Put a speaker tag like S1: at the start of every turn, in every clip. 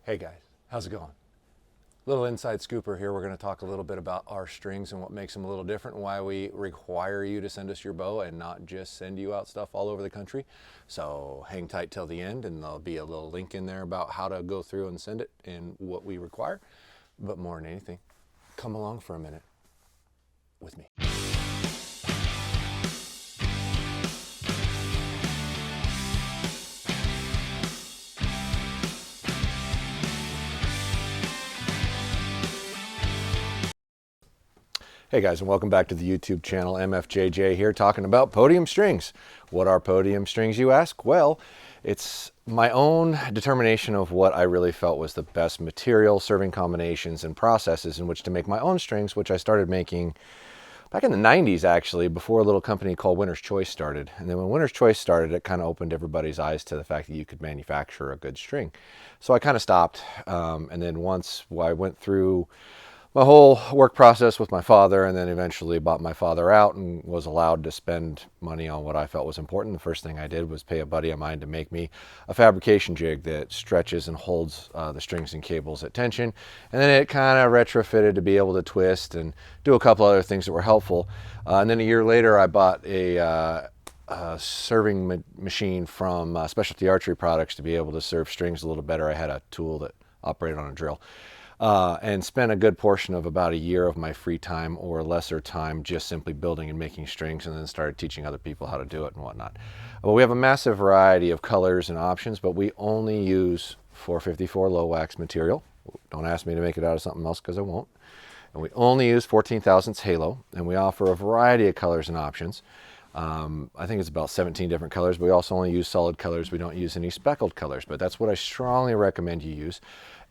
S1: Hey guys, how's it going? Little inside scooper here. We're going to talk a little bit about our strings and what makes them a little different and why we require you to send us your bow and not just send you out stuff all over the country. So hang tight till the end and there'll be a little link in there about how to go through and send it and what we require. But more than anything, come along for a minute with me. Hey guys, and welcome back to the YouTube channel. MFJJ here, talking about Podium strings. What are Podium strings, you ask? Well, it's my own determination of what I really felt was the best material, serving combinations, and processes in which to make my own strings, which I started making back in the 90s, actually, before a little company called Winner's Choice started. And then when Winner's Choice started, it kind of opened everybody's eyes to the fact that you could manufacture a good string. So I kind of stopped. And then once I went through my whole work process with my father, and then eventually bought my father out and was allowed to spend money on what I felt was important. The first thing I did was pay a buddy of mine to make me a fabrication jig that stretches and holds the strings and cables at tension. And then it kind of retrofitted to be able to twist and do a couple other things that were helpful. And then a year later, I bought a serving machine from Specialty Archery Products to be able to serve strings a little better. I had a tool that operated on a drill. And spent a good portion of about a year of my free time or lesser time just simply building and making strings, and then started teaching other people how to do it and whatnot. Well, we have a massive variety of colors and options, but we only use 454 low wax material. Don't ask me to make it out of something else because I won't. And we only use 14 thousandths halo, and we offer a variety of colors and options. I think it's about 17 different colors, but we also only use solid colors. We don't use any speckled colors, but that's what I strongly recommend you use.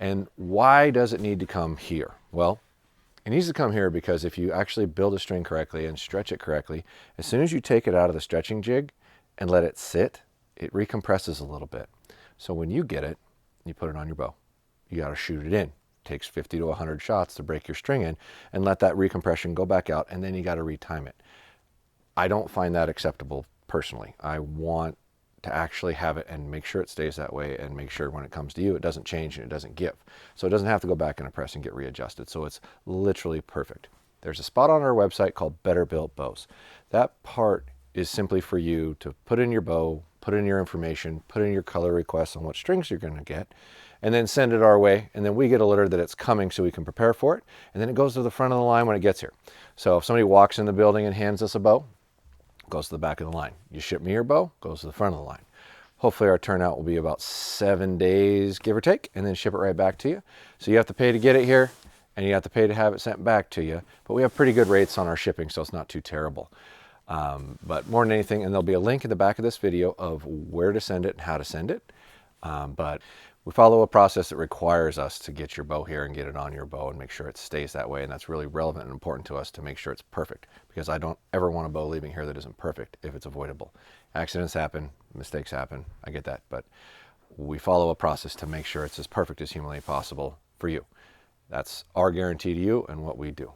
S1: And why does it need to come here? Well, it needs to come here because if you actually build a string correctly and stretch it correctly, as soon as you take it out of the stretching jig and let it sit, it recompresses a little bit. So when you get it, you put it on your bow. You got to shoot it in. It takes 50 to 100 shots to break your string in and let that recompression go back out, and then you got to retime it. I don't find that acceptable personally. I want to actually have it and make sure it stays that way, and make sure when it comes to you it doesn't change and it doesn't give. So it doesn't have to go back in a press and get readjusted. So it's literally perfect. There's a spot on our website called Better Built Bows. That part is simply for you to put in your bow, put in your information, put in your color requests on what strings you're going to get, and then send it our way. And then we get alerted that it's coming so we can prepare for it. And then it goes to the front of the line when it gets here. So if somebody walks in the building and hands us a bow, goes to the back of the line. You ship me your bow, goes to the front of the line. Hopefully our turnout will be about 7 days, give or take, and then ship it right back to you. So you have to pay to get it here, and you have to pay to have it sent back to you. But we have pretty good rates on our shipping, so it's not too terrible. But more than anything, and there'll be a link in the back of this video of where to send it and how to send it. But we follow a process that requires us to get your bow here and get it on your bow and make sure it stays that way. And that's really relevant and important to us to make sure it's perfect, because I don't ever want a bow leaving here that isn't perfect if it's avoidable. Accidents happen, mistakes happen, I get that, but we follow a process to make sure it's as perfect as humanly possible for you. That's our guarantee to you and what we do.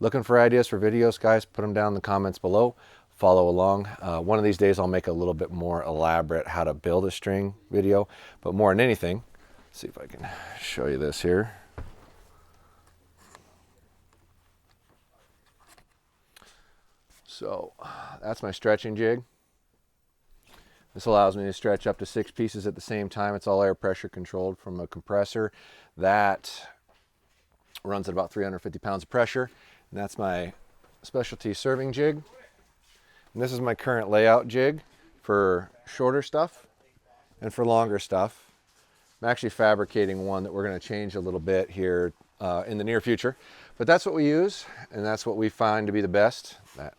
S1: Looking for ideas for videos, guys? Put them down in the comments below. Follow along. One of these days I'll make a little bit more elaborate how to build a string video, but more than anything, see if I can show you this here. So that's my stretching jig. This allows me to stretch up to 6 pieces at the same time. It's all air pressure controlled from a compressor that runs at about 350 pounds of pressure. And that's my specialty serving jig. And this is my current layout jig for shorter stuff and for longer stuff. I'm actually fabricating one that we're going to change a little bit here in the near future. But that's what we use, and that's what we find to be the best. But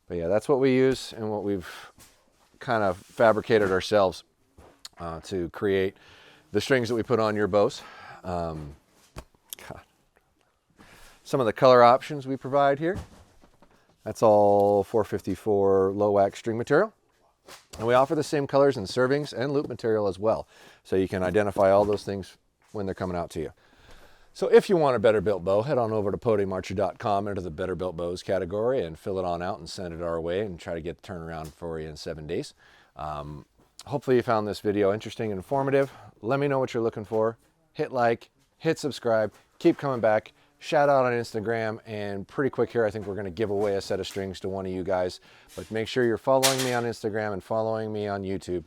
S1: yeah, that's what we use and what we've kind of fabricated ourselves to create the strings that we put on your bows. Some of the color options we provide here. That's all 454 low wax string material. And we offer the same colors in servings and loop material as well. So you can identify all those things when they're coming out to you. So if you want a better built bow, head on over to podiumarchery.com, enter the Better Built Bows category, and fill it on out and send it our way and try to get the turnaround for you in 7 days. Hopefully you found this video interesting and informative. Let me know what you're looking for. Hit like, hit subscribe, keep coming back. Shout out on Instagram, and pretty quick here, I think we're going to give away a set of strings to one of you guys. But make sure you're following me on Instagram and following me on YouTube,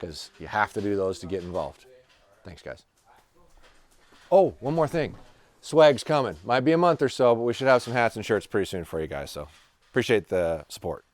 S1: because you have to do those to get involved. Thanks, guys. Oh, one more thing. Swag's coming. Might be a month or so, but we should have some hats and shirts pretty soon for you guys. So appreciate the support.